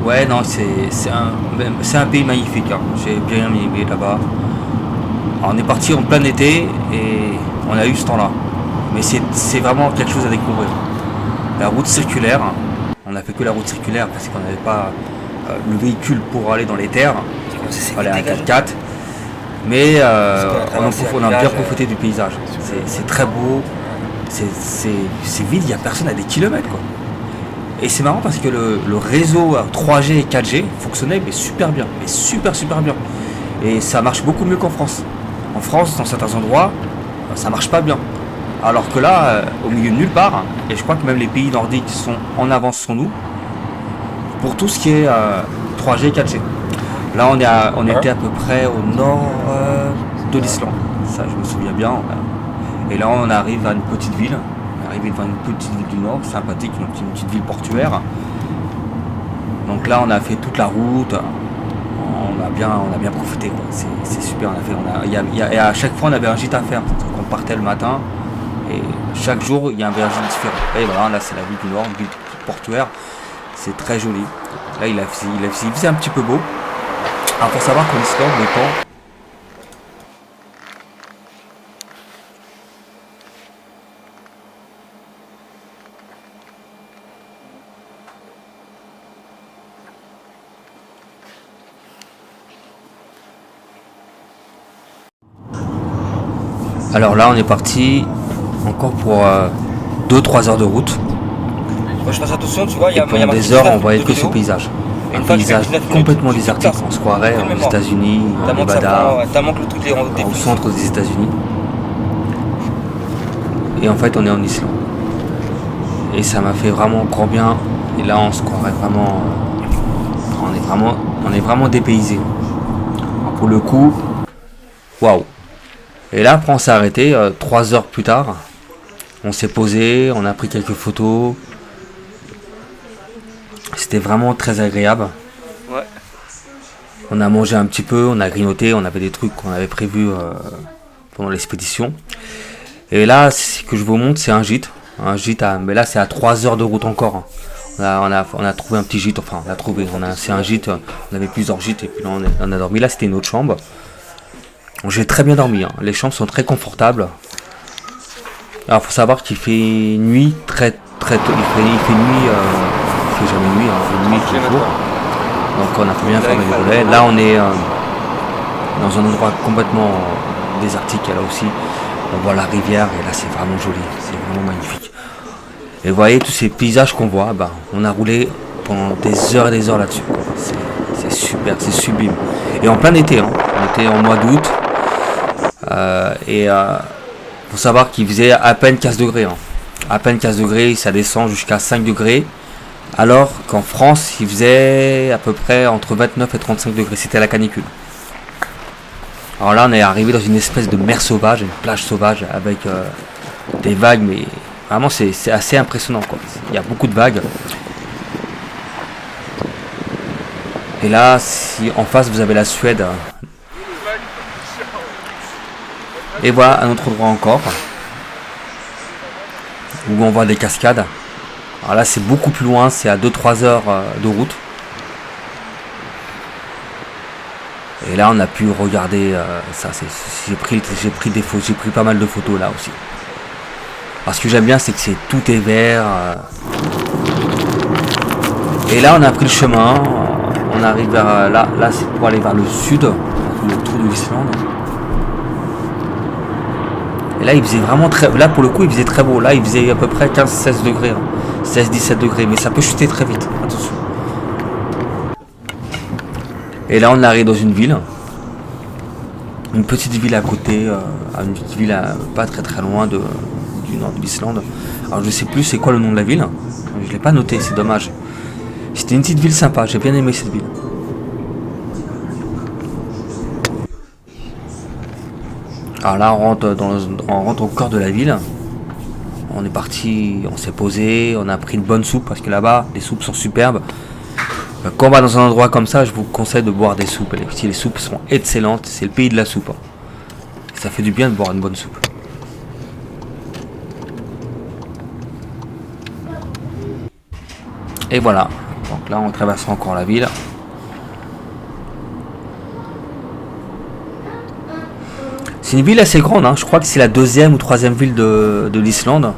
Ouais, non, c'est un pays magnifique, hein. J'ai bien aimé là-bas. Alors, on est parti en plein été et on a eu ce temps-là. Mais c'est vraiment quelque chose à découvrir. La route circulaire, on n'a fait que la route circulaire parce qu'on n'avait pas le véhicule pour aller dans les terres. Comment ça Il s'est fallait vite un dégagé? 4x4. Mais on a bien village, profité du paysage. C'est très beau. C'est vide, il n'y a personne à des kilomètres, quoi. Et c'est marrant parce que le réseau 3G et 4G fonctionnait mais super bien. Mais super bien. Et ça marche beaucoup mieux qu'en France. En France, dans certains endroits, ça marche pas bien. Alors que là, au milieu de nulle part, et je crois que même les pays nordiques sont en avance sur nous, pour tout ce qui est 3G et 4G. Là, on était à peu près au nord de l'Islande. Ça, je me souviens bien. Et là, on arrive à une petite ville. On est arrivé devant une petite ville du nord, sympathique, une petite ville portuaire. Donc là, on a fait toute la route. On a bien profité, quoi. C'est super. Et à chaque fois, on avait un gîte à faire. On partait le matin. Et chaque jour, il y a un gîte différent. Et voilà, là, c'est la ville du nord, une ville portuaire. C'est très joli. Là, il faisait un petit peu beau. Alors, faut savoir qu'en Islande, le temps. Alors là, on est parti encore pour 2-3 heures de route. Moi, je fasse attention, tu vois, il y Et a pendant marqué des heures, on 19 voyait de que ce vélo. paysage. Et Un une fois que je fais paysage 19 minutes, complètement je suis sur désertique. place. On se croirait Quelle aux mémoire. États-Unis, au T'as manqué le truc des au flics. centre des États-Unis. Et en fait, on est en Islande. Et ça m'a fait vraiment grand bien. Et là, on se croirait vraiment. On est vraiment dépaysé. Pour le coup, waouh. Et là, après, on s'est arrêté 3 heures plus tard. On s'est posé, on a pris quelques photos. C'était vraiment très agréable. Ouais. On a mangé un petit peu, on a grignoté, on avait des trucs qu'on avait prévus pendant l'expédition. Et là, ce que je vous montre, c'est un gîte. Mais là, c'est à 3 heures de route encore, hein. On a trouvé un petit gîte, enfin, on a trouvé. C'est un gîte, on avait plusieurs gîtes et puis là, on a dormi. Là, c'était une autre chambre. J'ai très bien dormi, hein. Les chambres sont très confortables. Alors, faut savoir qu'il fait nuit très tôt. Il fait nuit, il fait jamais nuit, hein. Il fait nuit tous les jours. Donc, on a fait bien fermer les volets. Là, on est dans un endroit complètement désertique. Là aussi, on voit la rivière et là, c'est vraiment joli. C'est vraiment magnifique. Et vous voyez tous ces paysages qu'on voit, on a roulé pendant des heures et des heures là-dessus. C'est super, c'est sublime. Et en plein été, hein. On était en mois d'août. Faut savoir qu'il faisait à peine 15 degrés, hein. À peine 15 degrés, ça descend jusqu'à 5 degrés. Alors qu'en France, il faisait à peu près entre 29 et 35 degrés. C'était la canicule. Alors là, on est arrivé dans une espèce de mer sauvage, une plage sauvage avec des vagues, mais vraiment, c'est assez impressionnant, quoi. Il y a beaucoup de vagues. Et là, si en face, vous avez la Suède. Et voilà, un autre endroit encore, où on voit des cascades. Alors là, c'est beaucoup plus loin, c'est à 2-3 heures de route. Et là, on a pu regarder ça. J'ai pris des photos, j'ai pris pas mal de photos là aussi. Alors ce que j'aime bien, c'est que tout est vert. Et là, on a pris le chemin. On arrive vers là, c'est pour aller vers le sud, le tour de l'Islande. Et là, il faisait vraiment très. Là, pour le coup, il faisait très beau. Là, il faisait à peu près 15-16 degrés, hein. 16-17 degrés, mais ça peut chuter très vite. Attention. Et là, on arrive dans une ville. Une petite ville à côté. Une petite ville pas très très loin du nord de l'Islande. Alors, je sais plus c'est quoi le nom de la ville. Je l'ai pas noté, c'est dommage. C'était une petite ville sympa. J'ai bien aimé cette ville. Alors là, on rentre au cœur de la ville. On est parti, on s'est posé, on a pris une bonne soupe parce que là-bas, les soupes sont superbes. Quand on va dans un endroit comme ça, je vous conseille de boire des soupes. Les soupes sont excellentes, c'est le pays de la soupe. Ça fait du bien de boire une bonne soupe. Et voilà, Donc là, on traverse encore la ville. C'est une ville assez grande, hein. Je crois que c'est la deuxième ou troisième ville de l'Islande.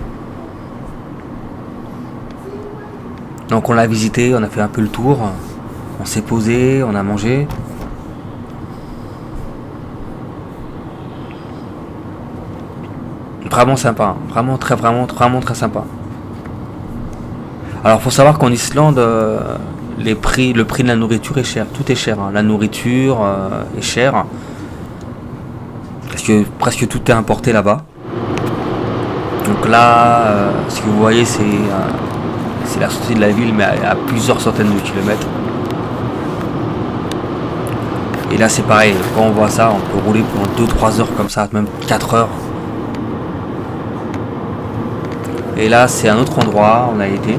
Donc on l'a visité, on a fait un peu le tour. On s'est posé, on a mangé. Vraiment sympa, hein. Vraiment très sympa. Alors faut savoir qu'en Islande, le prix de la nourriture est cher, tout est cher, hein. La nourriture est chère, parce que presque tout est importé là-bas. Donc là, ce que vous voyez, c'est la sortie de la ville, mais à plusieurs centaines de kilomètres. Et là c'est pareil, quand on voit ça, on peut rouler pendant 2-3 heures comme ça, même 4 heures. Et là c'est un autre endroit, on a été.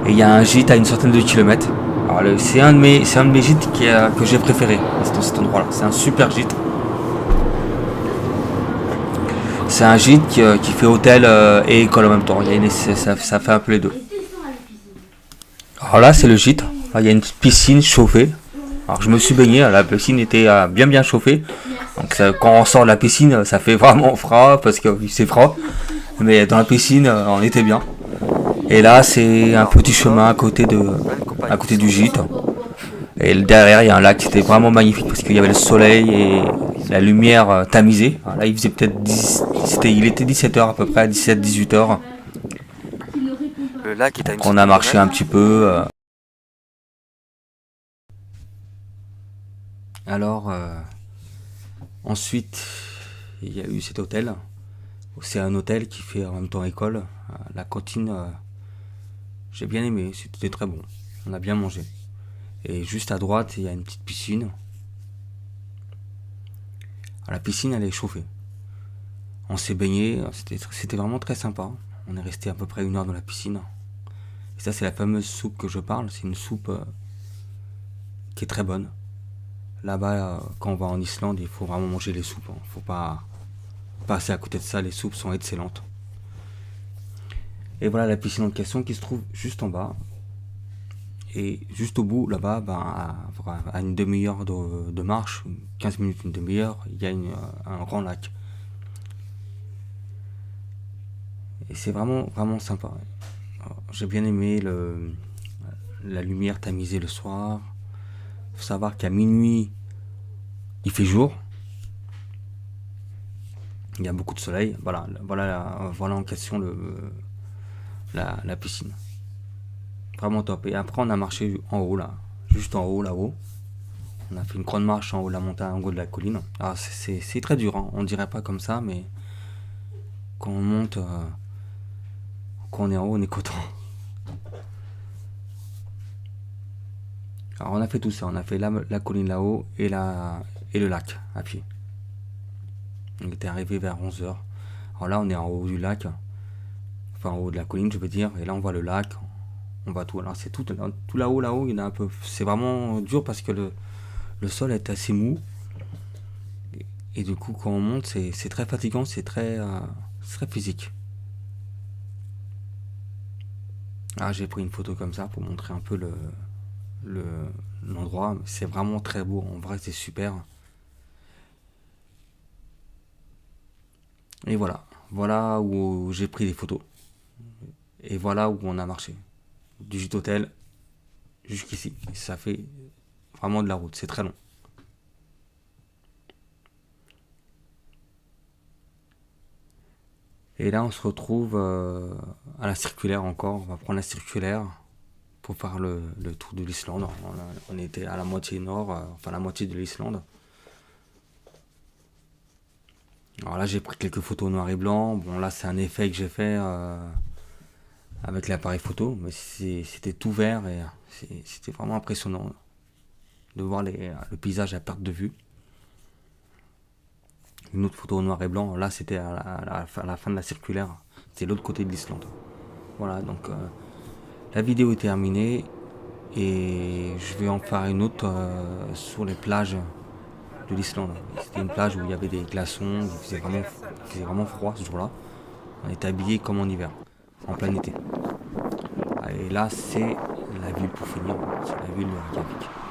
Et il y a un gîte à une centaine de kilomètres. Alors c'est un de mes gîtes que j'ai préféré dans cet endroit-là. C'est un super gîte. C'est un gîte qui fait hôtel et école en même temps. Ça fait un peu les deux. Alors là c'est le gîte. Là, il y a une piscine chauffée. Alors je me suis baigné, la piscine était bien chauffée. Donc quand on sort de la piscine, ça fait vraiment froid parce que c'est froid. Mais dans la piscine, on était bien. Et là, c'est un petit chemin à côté du gîte. Et derrière, il y a un lac. C'était vraiment magnifique parce qu'il y avait le soleil et la lumière tamisée. Alors là, il faisait peut-être il était 17h à peu près, 17-18h. Le lac est à une On a marché un petit peu. Alors, ensuite, il y a eu cet hôtel. C'est un hôtel qui fait en même temps école. La cantine, j'ai bien aimé, c'était très bon. On a bien mangé. Et juste à droite, il y a une petite piscine. Alors, la piscine, elle est chauffée. On s'est baigné, c'était vraiment très sympa. On est resté à peu près 1 heure dans la piscine. Et ça, c'est la fameuse soupe que je parle. C'est une soupe qui est très bonne. Là-bas, quand on va en Islande, il faut vraiment manger les soupes. Il ne faut pas passer à côté de ça. Les soupes sont excellentes. Et voilà la piscine en question qui se trouve juste en bas. Et juste au bout, là-bas, à une demi-heure de marche, 15 minutes, une demi-heure, il y a un grand lac. Et c'est vraiment sympa. Alors, j'ai bien aimé la lumière tamisée le soir. Il faut savoir qu'à minuit, il fait jour. Il y a beaucoup de soleil. Voilà en question la piscine. Vraiment top. Et après, on a marché en haut, là. Juste en haut, là-haut. On a fait une grande marche en haut de la montagne, en haut de la colline. Alors, c'est très dur, hein. On dirait pas comme ça, mais quand on monte, quand on est en haut, on est content. Alors, on a fait tout ça. On a fait la colline là-haut et le lac à pied. On était arrivé vers 11h. Alors là, on est en haut du lac. Enfin, en haut de la colline, je veux dire. Et là, on voit le lac. On voit tout. Alors, c'est tout là-haut, il y en a un peu. C'est vraiment dur parce que le sol est assez mou. Et du coup, quand on monte, c'est très fatigant. C'est très physique. Ah, j'ai pris une photo comme ça pour montrer un peu l'endroit. C'est vraiment très beau. En vrai, c'est super. Et voilà où j'ai pris des photos. Et voilà où on a marché. Du gîte hôtel jusqu'ici. Ça fait vraiment de la route, c'est très long. Et là on se retrouve à la circulaire encore. On va prendre la circulaire pour faire le tour de l'Islande. On était à la moitié nord, enfin la moitié de l'Islande. Alors là j'ai pris quelques photos noir et blanc. Bon là c'est un effet que j'ai fait avec l'appareil photo, mais c'était tout vert et c'était vraiment impressionnant de voir le paysage à perte de vue. Une autre photo noir et blanc, là c'était à la fin de la circulaire, c'est l'autre côté de l'Islande. Voilà, donc la vidéo est terminée et je vais en faire une autre sur les plages de l'Islande. C'était une plage où il y avait des glaçons, il faisait vraiment froid ce jour-là. On était habillés comme en hiver, en plein été. Et là c'est la ville pour finir, c'est la ville de Reykjavik.